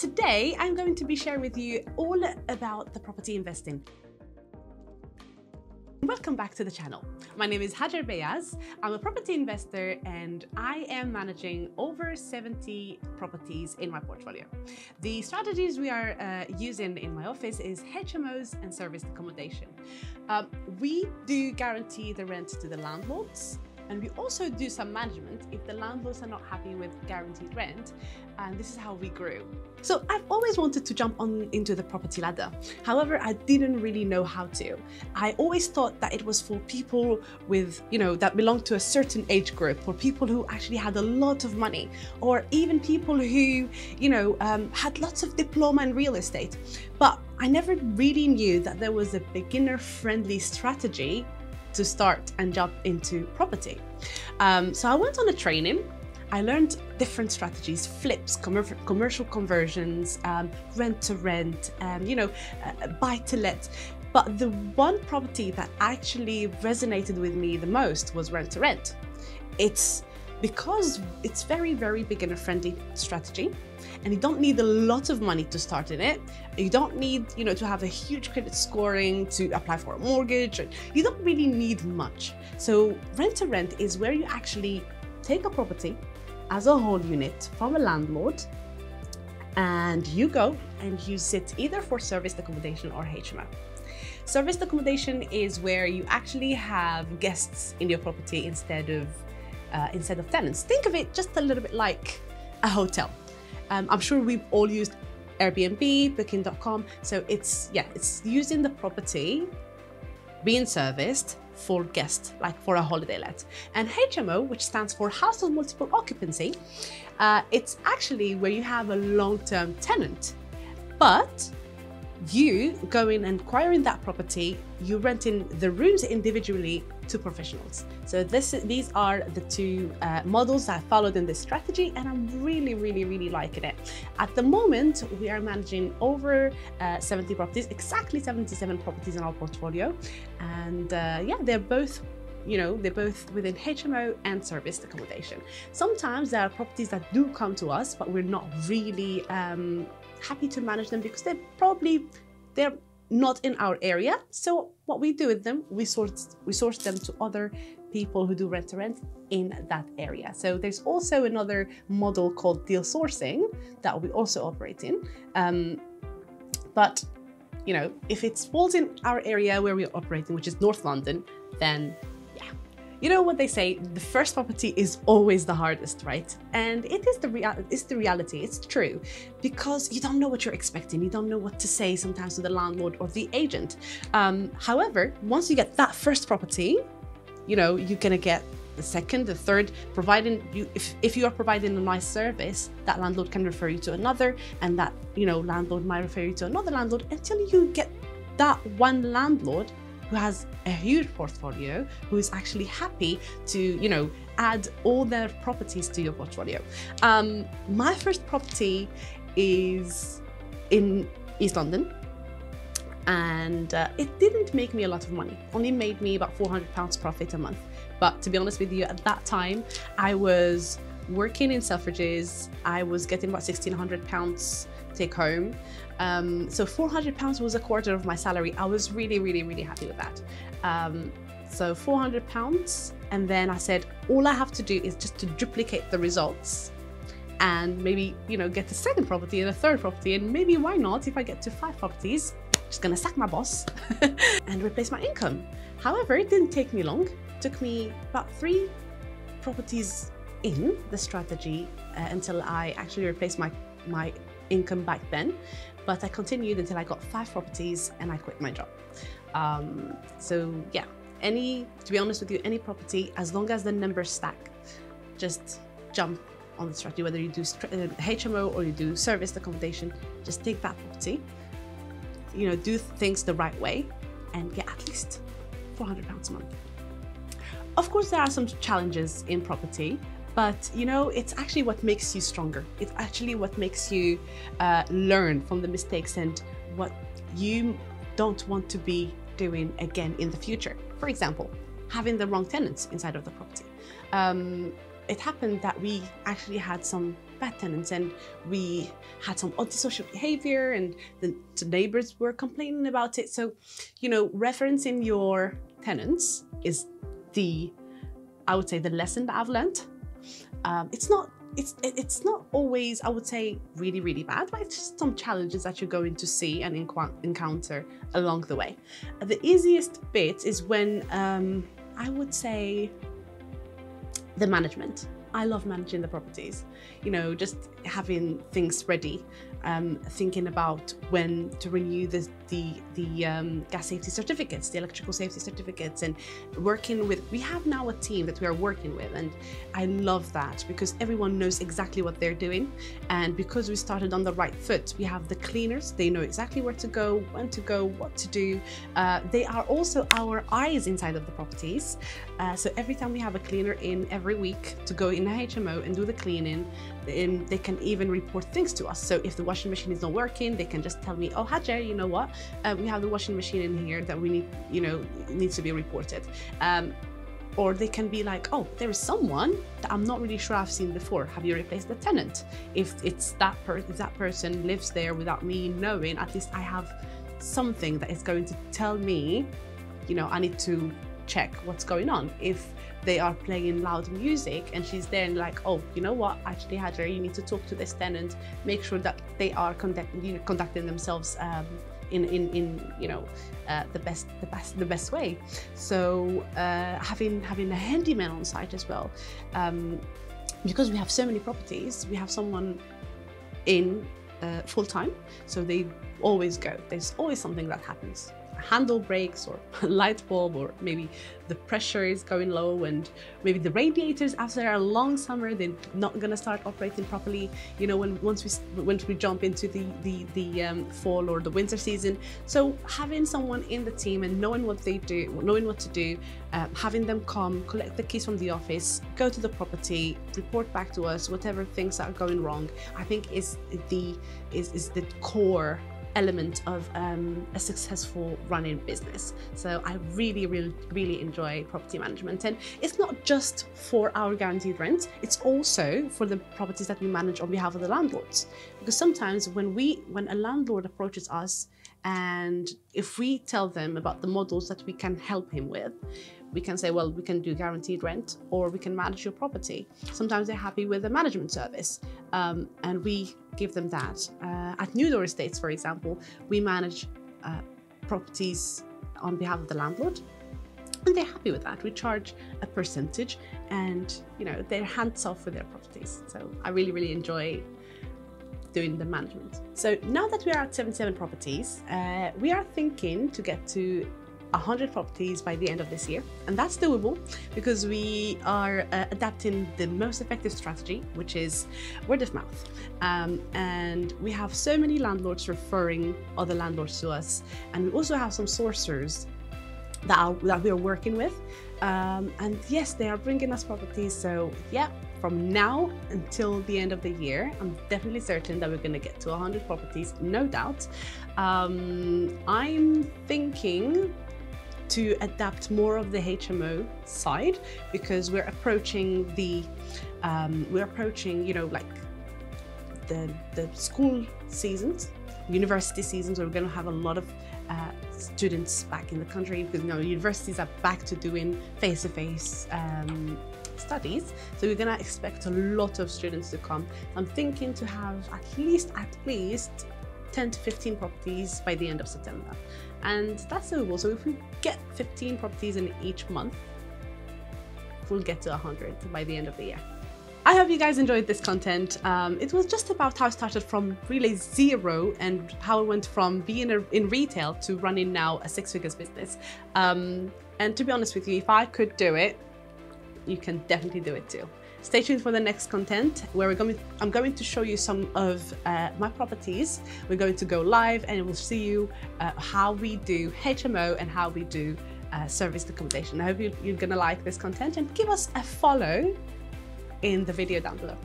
Today, I'm going to be sharing with you all about the property investing. Welcome back to the channel. My name is Hadjer Beyaz. I'm a property investor and I am managing over 70 properties in my portfolio. The strategies we are using in my office is HMOs and serviced accommodation. We do guarantee the rent to the landlords, and we also do some management if the landlords are not happy with guaranteed rent, and this is how we grew. So I've always wanted to jump on into the property ladder. However, I didn't really know how to. I always thought that it was for people with, that belonged to a certain age group, or people who actually had a lot of money, or even people who, had lots of diploma in real estate. But I never really knew that there was a beginner-friendly strategy to start and jump into property. So I went on a training. I learned different strategies: flips, commercial conversions, rent to rent, buy to let. But the one property that actually resonated with me the most was rent to rent. It's because it's very, very beginner friendly strategy, and you don't need a lot of money to start in it. You don't need, to have a huge credit scoring to apply for a mortgage. You don't really need much. So rent to rent is where you actually take a property as a whole unit from a landlord, and you go and use it either for serviced accommodation or HMO. Serviced accommodation is where you actually have guests in your property instead of tenants. Think of it just a little bit like a hotel. I'm sure we've all used Airbnb, Booking.com. So it's using the property being serviced for guests, like for a holiday let. And HMO, which stands for House of Multiple Occupancy, it's actually where you have a long-term tenant, but you go in and acquiring that property, you renting the rooms individually to professionals. So these are the two models that I followed in this strategy, and I'm really liking it. At the moment, we are managing over 70 properties, exactly 77 properties in our portfolio. And they're both within HMO and serviced accommodation. Sometimes there are properties that do come to us, but we're not really happy to manage them because they're not in our area. So what we do with them, we source them to other people who do rent to rent in that area. So there's also another model called deal sourcing that we also operate in. But if it falls in our area where we're operating, which is North London, then you know what they say, the first property is always the hardest, right? And it is the reality, it's true, because you don't know what you're expecting. You don't know what to say sometimes to the landlord or the agent. However, once you get that first property, you're gonna get the second, the third, providing if you are providing a nice service, that landlord can refer you to another, and that landlord might refer you to another landlord until you get that one landlord who has a huge portfolio, who is actually happy to, add all their properties to your portfolio. My first property is in East London, and it didn't make me a lot of money. Only made me about £400 profit a month. But to be honest with you, at that time, I was working in Selfridges. I was getting about £1,600 take home. So £400 was a quarter of my salary. I was really happy with that. So £400, and then I said, all I have to do is just to duplicate the results, and maybe get a second property and a third property, and maybe why not, if I get to 5 properties, just gonna sack my boss and replace my income. However, it didn't take me long. It took me about 3 properties in the strategy until I actually replaced my income back then. But I continued until I got 5 properties and I quit my job. To be honest with you, any property, as long as the numbers stack, just jump on the strategy. Whether you do HMO or you do serviced accommodation, just take that property, do things the right way, and get at least £400 a month. Of course, there are some challenges in property, but it's actually what makes you stronger. It's actually what makes you learn from the mistakes and what you don't want to be doing again in the future. For example, having the wrong tenants inside of the property. It happened that we actually had some bad tenants and we had some antisocial behavior and the neighbors were complaining about it. So, you know, referencing your tenants is I would say the lesson that I've learned. It's not always, I would say, really, really bad, but it's just some challenges that you're going to see and encounter along the way. The easiest bit is when, I would say, the management. I love managing the properties, you know, just having things ready, thinking about when to renew the gas safety certificates, the electrical safety certificates, and working with, we have now a team that we are working with, and I love that because everyone knows exactly what they're doing. And because we started on the right foot, we have the cleaners, they know exactly where to go, when to go, what to do. They are also our eyes inside of the properties. So every time we have a cleaner in every week to go in the HMO and do the cleaning, they can even report things to us. So if the washing machine is not working, they can just tell me, oh, Hadjer, you know what? We have the washing machine in here that we need, you know, needs to be reported. Or they can be like, oh, there is someone that I'm not really sure I've seen before. Have you replaced the tenant? If that person lives there without me knowing, at least I have something that is going to tell me, you know, I need to check what's going on. If they are playing loud music and she's there and like, oh, you know what, actually, Hadjer, you need to talk to this tenant, make sure that they are conducting themselves in you know, the best way. So having a handyman on site as well, because we have so many properties, we have someone in full time, so they always go. There's always something that happens. Handle breaks or light bulb, or maybe the pressure is going low and maybe the radiators after a long summer, they're not going to start operating properly, you know, once we jump into the fall or the winter season. So having someone in the team and knowing what they do, knowing what to do, having them come, collect the keys from the office, go to the property, report back to us whatever things are going wrong, I think is the core element of a successful running business. So I really enjoy property management, and it's not just for our guaranteed rent, it's also for the properties that we manage on behalf of the landlords. Because sometimes when a landlord approaches us, and if we tell them about the models that we can help him with, we can say, well, we can do guaranteed rent or we can manage your property. Sometimes they're happy with the management service, and we give them that. At New Door Estates, for example, we manage properties on behalf of the landlord, and they're happy with that. We charge a percentage, and you know, they're hands off with their properties. So I really enjoy doing the management. So now that we are at 77 properties, we are thinking to get to 100 properties by the end of this year, and that's doable because we are adapting the most effective strategy, which is word of mouth, and we have so many landlords referring other landlords to us, and we also have some sourcers that we are working with, and yes, they are bringing us properties. So yeah, from now until the end of the year, I'm definitely certain that we're going to get to 100 properties, no doubt. I'm thinking to adapt more of the HMO side, because we're approaching you know, like the school seasons, university seasons, where we're going to have a lot of students back in the country, because you know, universities are back to doing face-to-face studies, so we're going to expect a lot of students to come. I'm thinking to have at least 10 to 15 properties by the end of September, and that's doable. So if we get 15 properties in each month, we'll get to 100 by the end of the year. I hope you guys enjoyed this content. It was just about how I started from really zero and how I went from being in retail to running now a six-figures business. And to be honest with you, if I could do it, you can definitely do it too. Stay tuned for the next content where I'm going to show you some of my properties. We're going to go live and we'll see you how we do HMO and how we do serviced accommodation. I hope you're gonna like this content, and give us a follow in the video down below.